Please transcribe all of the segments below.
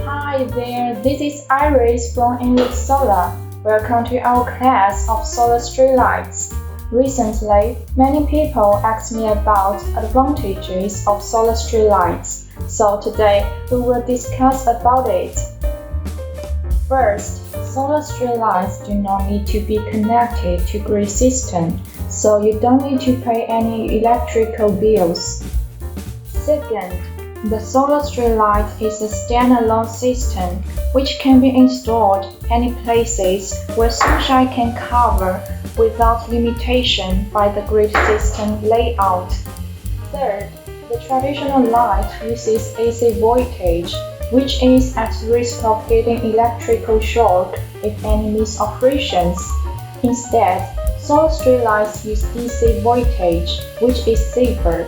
Hi there, this is Iris from Inlux Solar. Welcome to our class of solar streetlights. Recently, many people asked me about advantages of solar streetlights, so today we will discuss about it. First, solar streetlights do not need to be connected to grid system, so you don't need to pay any electrical bills. Second, the solar streetlight is a standalone system which can be installed any places where sunshine can cover without limitation by the grid system layout. Third, the traditional light uses AC voltage, which is at risk of getting electrical shock if any misoperations. Instead, solar streetlights use DC voltage, which is safer.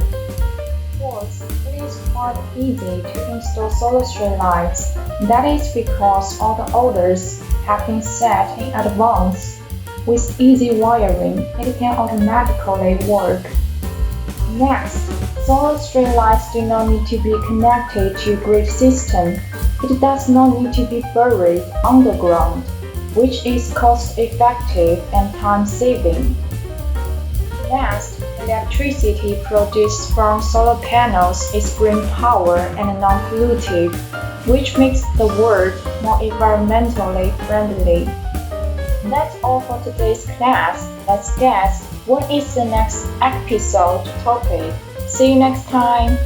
Fourth, it is quite easy to install solar streetlights. That is because all the orders have been set in advance. With easy wiring, it can automatically work. Next, solar streetlights do not need to be connected to grid system. It does not need to be buried underground, which is cost-effective and time-saving. Next, electricity produced from solar panels is green power and non-pollutive, which makes the world more environmentally friendly. That's all for today's class. Let's guess what is the next episode topic. See you next time!